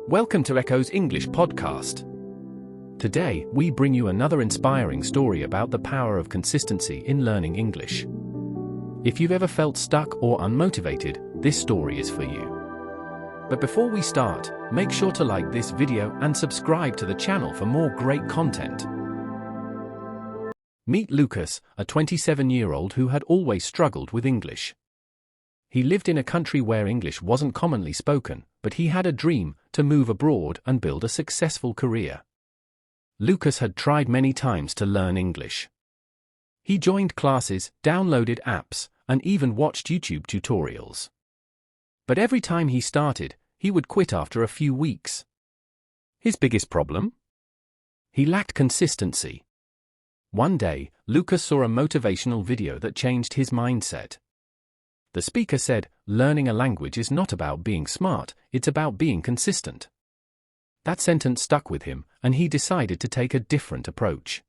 Welcome to Echo's English podcast. Today, we bring you another inspiring story about the power of consistency in learning English. If you've ever felt stuck or unmotivated, this story is for you. But before we start, make sure to like this video and subscribe to the channel for more great content. Meet Lucas, a 27-year-old who had always struggled with English. He lived in a country where English wasn't commonly spoken, but he had a dream to move abroad and build a successful career. Lucas had tried many times to learn English. He joined classes, downloaded apps, and even watched YouTube tutorials. But every time he started, he would quit after a few weeks. His biggest problem? He lacked consistency. One day, Lucas saw a motivational video that changed his mindset. The speaker said, "Learning a language is not about being smart, it's about being consistent." That sentence stuck with him, and he decided to take a different approach.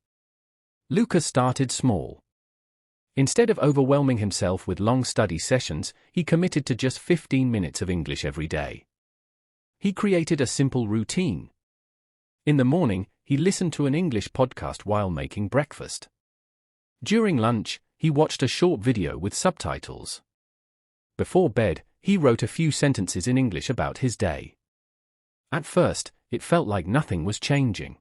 Lucas started small. Instead of overwhelming himself with long study sessions, he committed to just 15 minutes of English every day. He created a simple routine. In the morning, he listened to an English podcast while making breakfast. During lunch, he watched a short video with subtitles. Before bed, he wrote a few sentences in English about his day. At first, it felt like nothing was changing.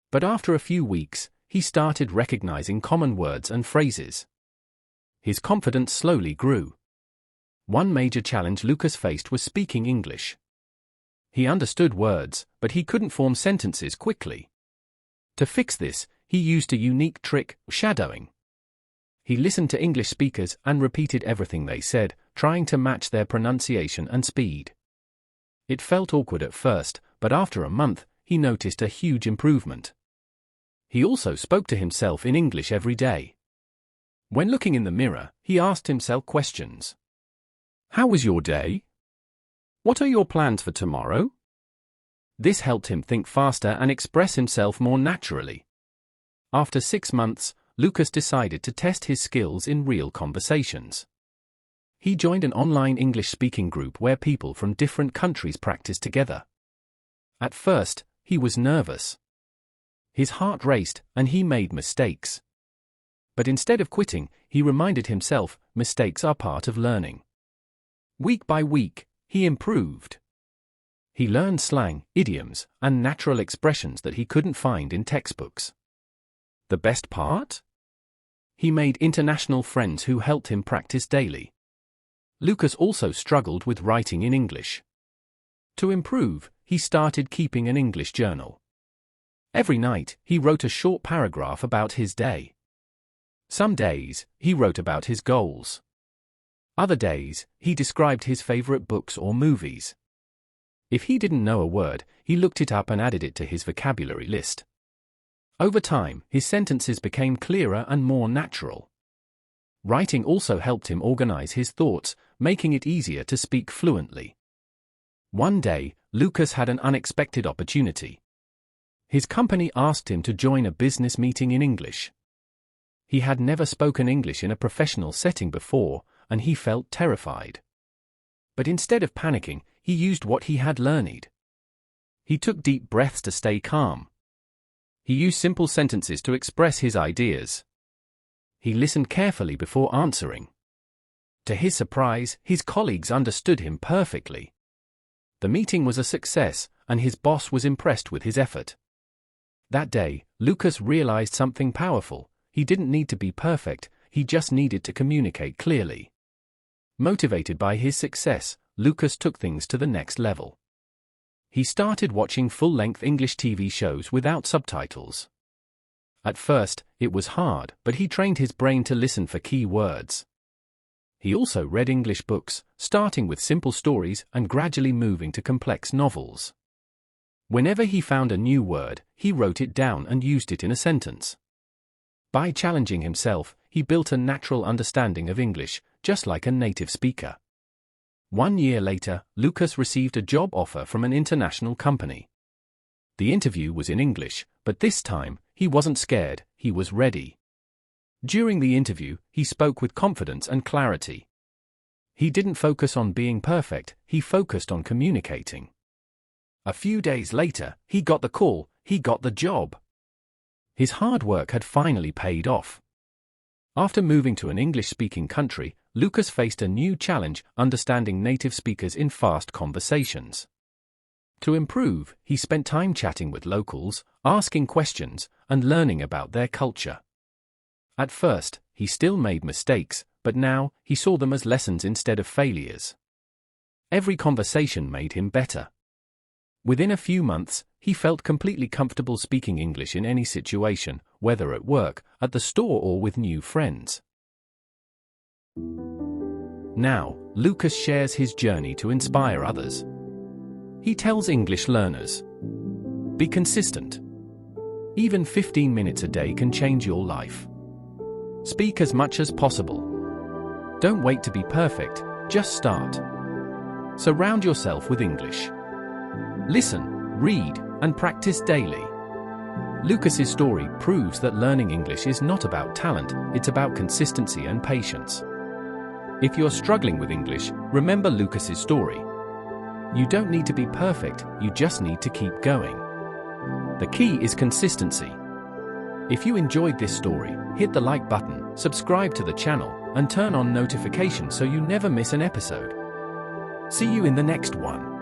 But after a few weeks, he started recognizing common words and phrases. His confidence slowly grew. One major challenge Lucas faced was speaking English. He understood words, but he couldn't form sentences quickly. To fix this, he used a unique trick, shadowing. He listened to English speakers and repeated everything they said, trying to match their pronunciation and speed. It felt awkward at first, but after a month, he noticed a huge improvement. He also spoke to himself in English every day. When looking in the mirror, he asked himself questions. How was your day? What are your plans for tomorrow? This helped him think faster and express himself more naturally. After 6 months, Lucas decided to test his skills in real conversations. He joined an online English-speaking group where people from different countries practiced together. At first, he was nervous. His heart raced, and he made mistakes. But instead of quitting, he reminded himself, mistakes are part of learning. Week by week, he improved. He learned slang, idioms, and natural expressions that he couldn't find in textbooks. The best part? He made international friends who helped him practice daily. Lucas also struggled with writing in English. To improve, he started keeping an English journal. Every night, he wrote a short paragraph about his day. Some days, he wrote about his goals. Other days, he described his favorite books or movies. If he didn't know a word, he looked it up and added it to his vocabulary list. Over time, his sentences became clearer and more natural. Writing also helped him organize his thoughts, making it easier to speak fluently. One day, Lucas had an unexpected opportunity. His company asked him to join a business meeting in English. He had never spoken English in a professional setting before, and he felt terrified. But instead of panicking, he used what he had learned. He took deep breaths to stay calm. He used simple sentences to express his ideas. He listened carefully before answering. To his surprise, his colleagues understood him perfectly. The meeting was a success, and his boss was impressed with his effort. That day, Lucas realized something powerful. He didn't need to be perfect, he just needed to communicate clearly. Motivated by his success, Lucas took things to the next level. He started watching full-length English TV shows without subtitles. At first, it was hard, but he trained his brain to listen for key words. He also read English books, starting with simple stories and gradually moving to complex novels. Whenever he found a new word, he wrote it down and used it in a sentence. By challenging himself, he built a natural understanding of English, just like a native speaker. 1 year later, Lucas received a job offer from an international company. The interview was in English, but this time, he wasn't scared, he was ready. During the interview, he spoke with confidence and clarity. He didn't focus on being perfect, he focused on communicating. A few days later, he got the call, he got the job. His hard work had finally paid off. After moving to an English-speaking country, Lucas faced a new challenge: understanding native speakers in fast conversations. To improve, he spent time chatting with locals, asking questions, and learning about their culture. At first, he still made mistakes, but now, he saw them as lessons instead of failures. Every conversation made him better. Within a few months, he felt completely comfortable speaking English in any situation, whether at work, at the store, or with new friends. Now, Lucas shares his journey to inspire others. He tells English learners, be consistent. Even 15 minutes a day can change your life. Speak as much as possible. Don't wait to be perfect, just start. Surround yourself with English. Listen, read, and practice daily. Lucas's story proves that learning English is not about talent, it's about consistency and patience. If you're struggling with English, remember Lucas's story. You don't need to be perfect, you just need to keep going. The key is consistency. If you enjoyed this story, hit the like button, subscribe to the channel, and turn on notifications so you never miss an episode. See you in the next one.